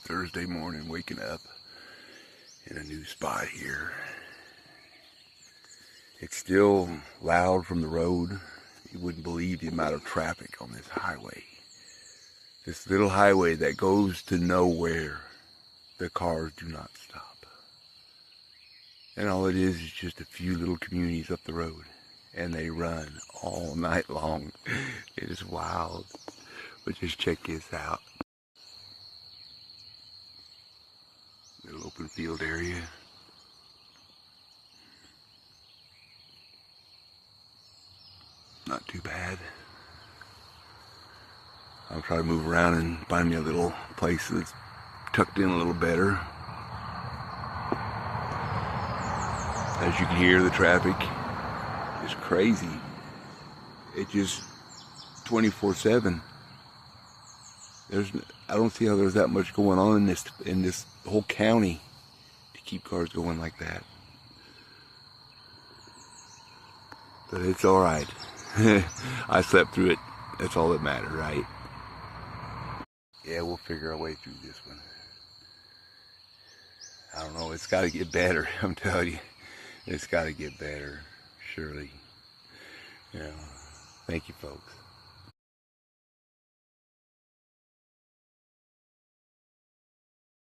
Thursday morning, waking up in a new spot here. It's still loud from the road. You wouldn't believe the amount of traffic on this highway. This little highway that goes to nowhere. The cars do not stop. And all it is just a few little communities up the road. And they run all night long. It is wild. But just check this out. Little open field area. Not too bad. I'll try to move around and find me a little place that's tucked in a little better. As you can hear, the traffic is crazy. It just 24/7. I don't see how there's that much going on in this whole county to keep cars going like that. But it's all right. I slept through it. That's all that mattered, right? Yeah, we'll figure our way through this one. I don't know. It's got to get better. I'm telling you, it's got to get better. Surely. You know. Thank you, folks.